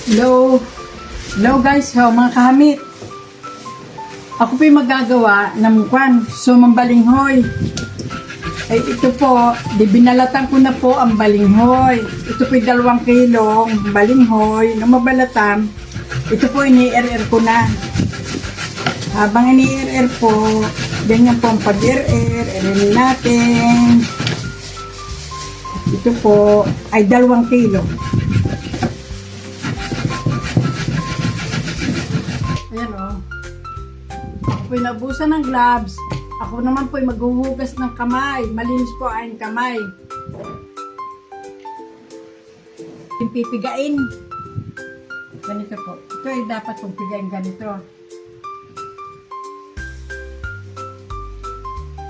Hello. Hello guys, mga kahamit. Ako po'y magagawa ng sumang balinghoy. Ay ito po, binalatan ko na po ang balinghoy. Ito po'y 2 kilong balinghoy na mabalatan. Ito po ini-RR ko na. Habang ini-RR po, ganyan po ang pag-RR, RR natin. Ito po ay 2 kilo. Ayan o. Ako po'y nabusan ng gloves. Ako naman po'y maghuhugas ng kamay. Malinis po ang kamay. Yung pipigain. Ganito po. Ito ay dapat pong pigain ganito.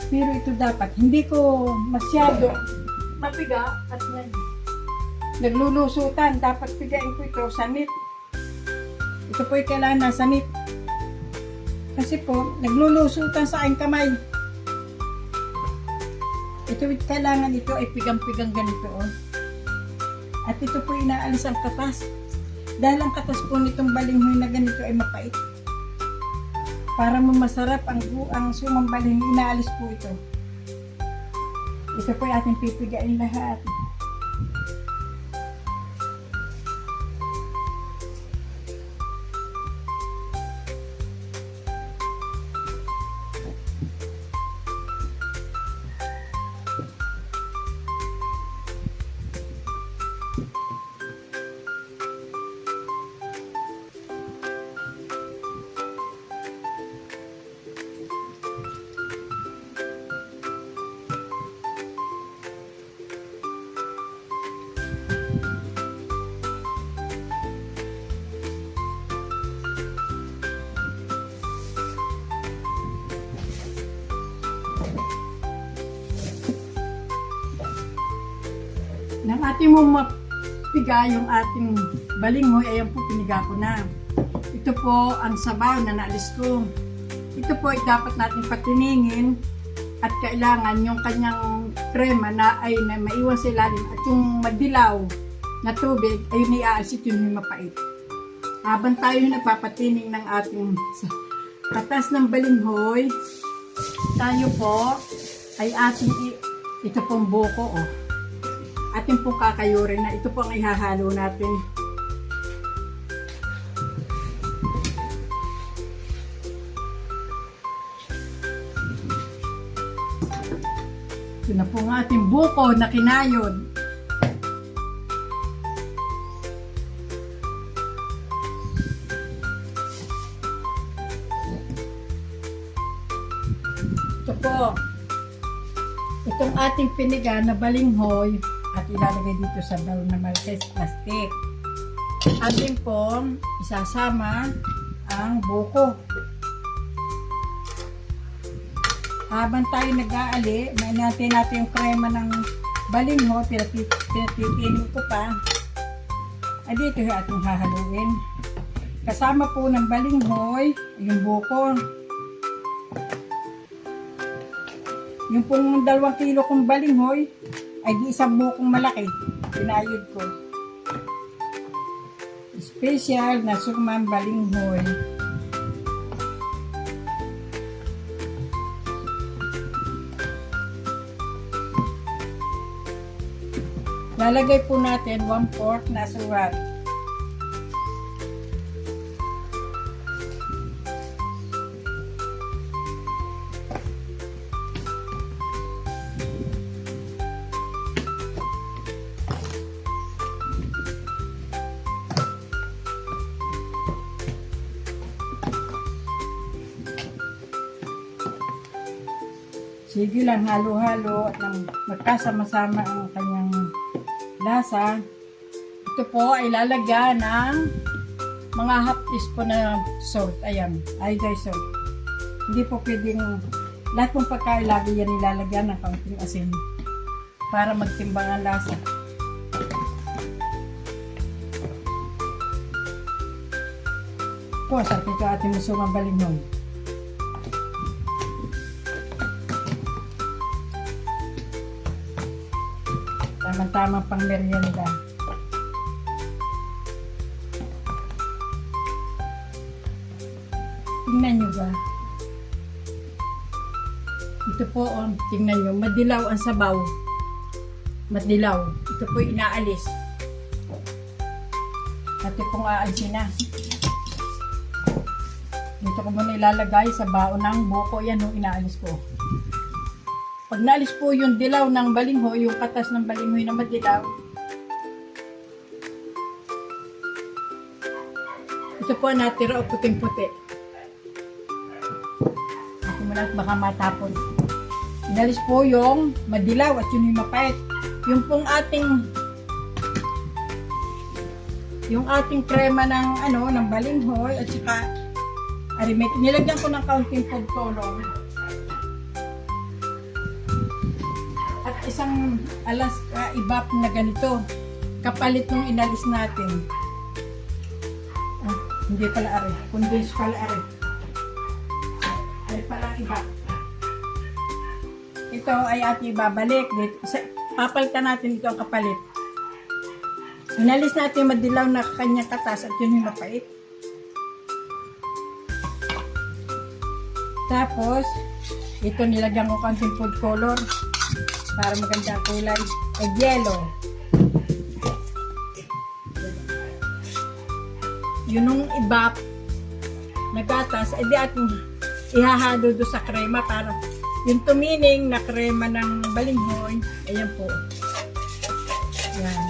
Pero ito dapat. Hindi ko masyado mapiga at naglulusutan. Dapat pigain ko ito sa nip. Ito po ay kailangan nasa nip. Kasi po, naglulusutan sa aking kamay. Ito kailangan ito ay pigang-pigang ganito. Oh. At ito po inaalis ang katas. Dahil ang katas po nitong balinghoy na ganito ay mapait. Para masarap ang sumang balinghoy, inaalis po ito. Ito po ay ating pipigain lahat. Nang ating mo mapiga yung ating balinghoy, ayan po, piniga ko na. Ito po ang sabaw na naalis ko. Ito po ay dapat natin patiningin at kailangan yung kanyang krema na ay na maiwan sa ilalim at yung madilaw na tubig ay niaasit yun yung mapait. Habang tayo nagpapatining ng ating katas ng balinghoy, tayo po ay ating ito pong buko, oh. Atin pong kakayurin na ito po ang ihahalo natin. Ito na po ang ating buko na kinayod. Ito po. Itong ating piniga na balinghoy at ilalagay dito sa bowl na maltes plastic. Atin pong isasama ang buko. Habang tayo nag-aali, mainatay natin yung krema ng balinghoy, pinatitinig ko pa. Ay dito yung ating hahaluin. Kasama po ng balinghoy, yung buko. Yung pong 2 kilo kong balinghoy, ay di isang bukong malaki. Pinayod ko. Special na sumang balinghoy. Lalagay po natin 1/4 na suwat. Sige lang, halo-halo at nang magkasama-sama ang kanyang lasa. Ito po ay lalagyan ng mga half teaspoon na salt. Ayan, iodized salt. Hindi po pwedeng, lahat pong pagkain lagi yan ilalagyan ng kaunting asin para magtimbang ang lasa. Po, sarap ito ating musumang balinghoy. tamang pang merienda. Tingnan nyo ba? Ito po, tingnan nyo, madilaw ang sabaw. Madilaw. Ito po inaalis. Ito pong aalisin na. Dito ko muna ilalagay sa baon ng buko. Yan o, inaalis ko. Pag naalis po yung dilaw ng balinghoy, yung katas ng balinghoy na madilaw, ito po natira o puting-puti. Ito muna baka matapon. Inalis po yung madilaw at yun yung mapait. Yung pong ating krema ng ng balinghoy at saka arimit. Nilagyan ko ng kaunting food color. At isang Alaska ibap na ganito. Kapalit nung inalis natin. Hindi pala ari. Condense pala ari. Ari pala iba. Ito ay ating ibabalik. Papalitan natin ito ang kapalit. Inalis natin madilaw na kanyang katas at yun yung mapait. Tapos, ito nilagyan ko konting food color para maganda ang kulay. Ay yellow. Yun yung ibap na gatas, di ating ihahalo doon sa krema para yung tumining na krema ng balinghoy. Ayan po. Yan.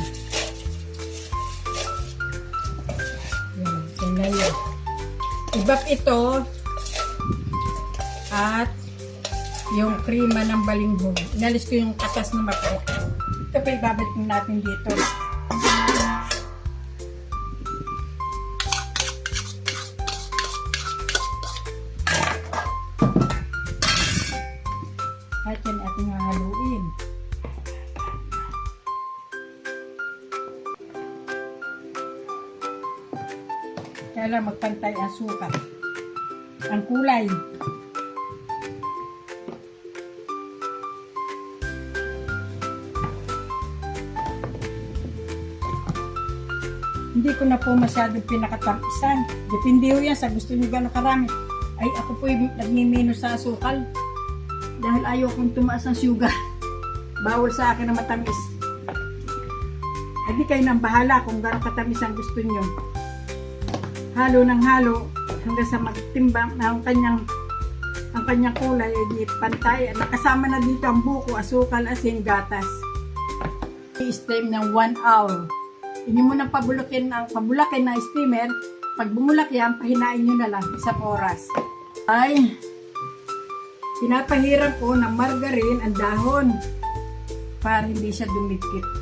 Yan. Tingnan nyo. Ibap ito at yung krema ng balinghoy. Inalis ko yung katas na mapait. Ito pa ibabalik natin dito. At yan ating hahaluin. Kaya lang magpantay ang suka. Ang kulay. Hindi ko na po masyadong pinakatapisan. Depende ho yan sa gusto nyo gano'ng karami. Ay ako po yung nagmimino sa asukal. Dahil ayaw kong tumaas ng sugar. Bawal sa akin na matamis. Ay di kayo nang bahala kung gano'ng katamis ang gusto nyo. Halo ng halo hanggang sa magtimbang na ang kanyang kulay ay di pantay. Nakasama na dito ang buko, asukal, asin, gatas. I-steam ng 1 hour. Hindi mo nang pabulakin na steamer. Pag bumulak yan, pahinain nyo na lang isang oras. Ay, pinapahiran ko ng margarine ang dahon para hindi siya dumikit.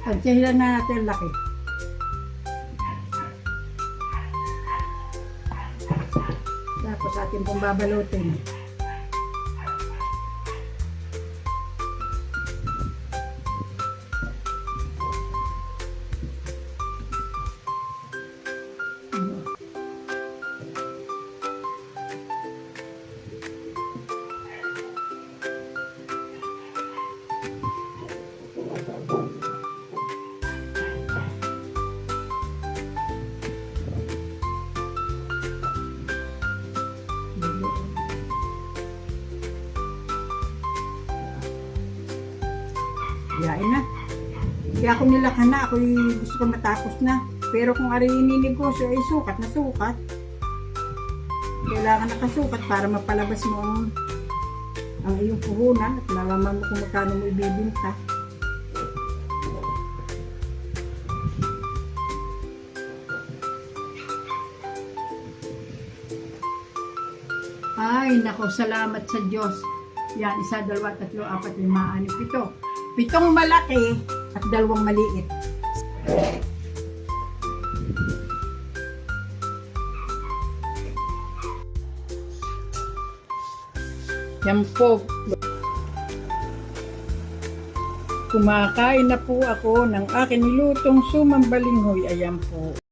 Pagkahilan na natin laki. Tapos atin pong babalutin. Yain na. Kaya ako nilakhan na, ako gusto ko matapos na. Pero kung ari ininegosyo ay sukat na sukat. Kailangan nakasukat para mapalabas mo ang iyong puhunan at malaman mo kung magkano mo ibibinta. Ay, nako, salamat sa Diyos. Yan, 1, 2, 3, 4, 5, 6, 7, 8. 7 malaki at 2 maliit. Yan po. Kumakain na po ako ng aking nilutong sumang balinghoy. Ayan po.